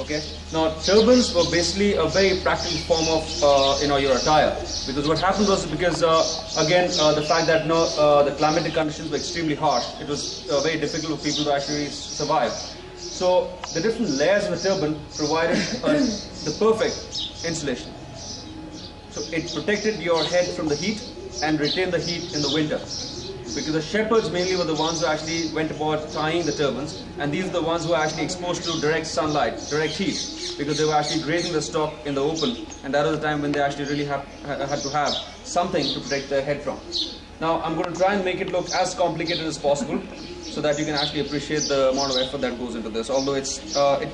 Okay. Now turbans were basically a very practical form of your attire, because what happened was, because again the fact that the climatic conditions were extremely harsh, it was very difficult for people to actually survive. So the different layers of the turban provided the perfect insulation. So it protected your head from the heat and retained the heat in the winter. Because the shepherds mainly were the ones who actually went about tying the turbans, and these are the ones who were actually exposed to direct sunlight, direct heat, because they were actually grazing the stock in the open, and that was the time when they actually really had to have something to protect their head from. Now I'm going to try and make it look as complicated as possible, so that you can actually appreciate the amount of effort that goes into this, although it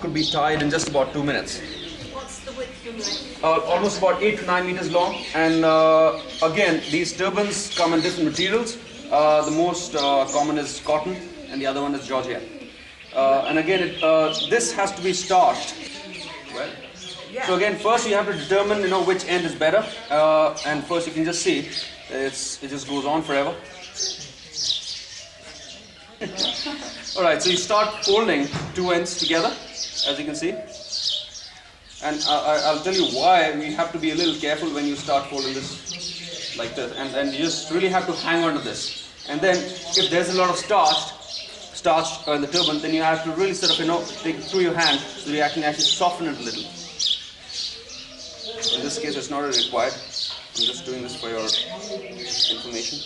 could be tied in just about 2 minutes. What's the width and length? Almost about 8 to 9 meters long, and again these turbans come in different materials. The most common is cotton, and the other one is Georgia. And again, this has to be starched. Well, yeah. So again, first you have to determine, which end is better. And first you can just see, it just goes on forever. All right, so you start folding 2 ends together, as you can see. And I'll tell you why we have to be a little careful when you start folding this like this, and you just really have to hang on to this. And then if there's a lot of starch in the turban, then you have to really sort of take it through your hand, so you can actually soften it a little. In this case it's not really required. I'm just doing this for your information.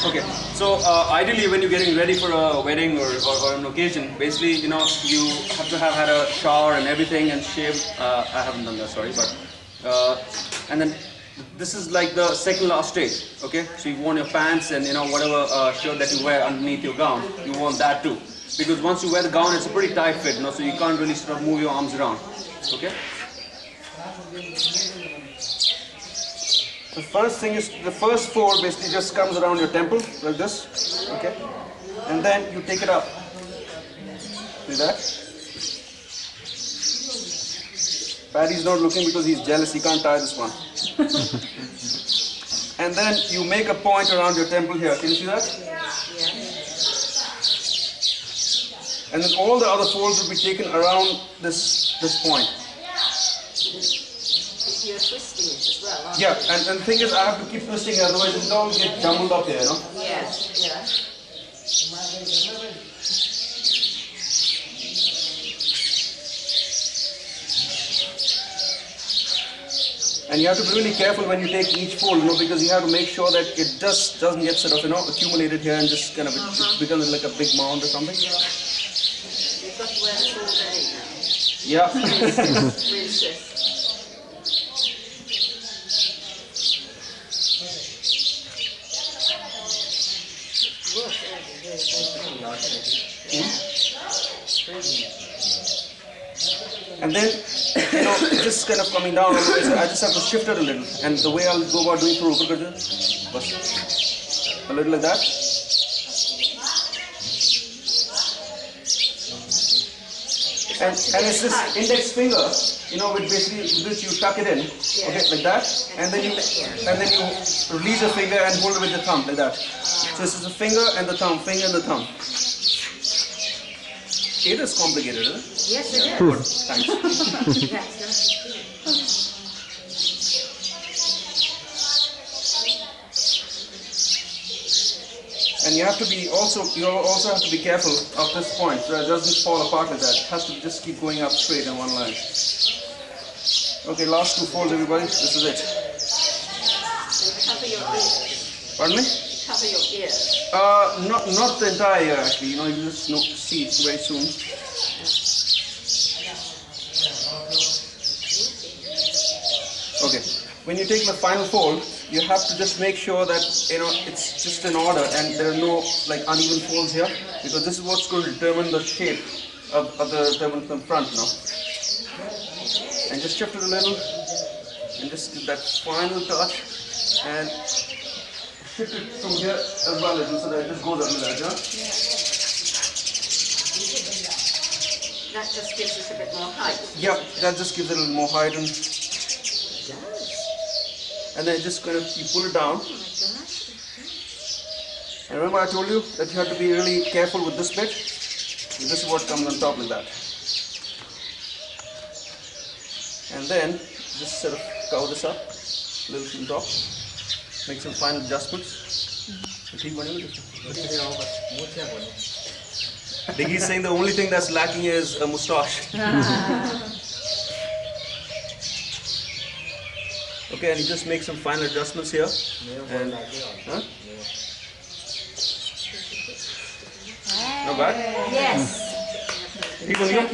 Okay, so ideally when you're getting ready for a wedding or an occasion, basically you have to have had a shower and everything and shaved. I haven't done that, sorry, but and then this is like the second last stage. Okay, so you've worn your pants and whatever shirt that you wear underneath your gown, you want that too, because once you wear the gown it's a pretty tight fit, so you can't really sort of move your arms around. Okay. The first thing is, the first fold basically just comes around your temple like this. Okay, and then you take it up. See that? Paddy's not looking because he's jealous, he can't tie this one. And then you make a point around your temple here. Can you see that? Yeah. And then all the other folds will be taken around this point. You're twisting it as well, aren't Yeah, and the thing is, I have to keep twisting it, otherwise it all get jumbled up here, Yes, yeah. And you have to be really careful when you take each fold, because you have to make sure that it just doesn't get sort of, accumulated here and just kind of it becomes like a big mound or something. You've got to wear this all day now. Yeah. Really. And then, it's just kind of coming down, so I just have to shift it a little. And the way I'll go about doing through a little like that. And it's this index finger, with which you tuck it in, okay, like that. And then you release the finger and hold it with the thumb, like that. So this is the finger and the thumb, finger and the thumb. It is complicated, isn't it? Yes, it is. Good, thanks. And you also have to be careful of this point, so it doesn't fall apart like that. It has to just keep going up straight in one line. Okay, last 2 folds, everybody. This is it. Cover your ears. Pardon me? Cover your ears. Not the entire ear, actually. You just see it very soon. Okay. When you take the final fold, you have to just make sure that it's just in order and there are no uneven folds here, because this is what's going to determine the shape of the turban from front. And just shift it a little and just give that final touch and shift it from here as well, so that it just goes under that. That just gives us a bit more height. Yeah, that just gives it a little more height. And then just kind of, you pull it down. And remember I told you that you have to be really careful with this bit. This is what comes on top like that. And then just sort of cover this up a little from top. Make some final adjustments. Diggy's saying the only thing that's lacking is a moustache. Okay, and you just make some final adjustments here. And, huh? Not bad? Yes. People, you?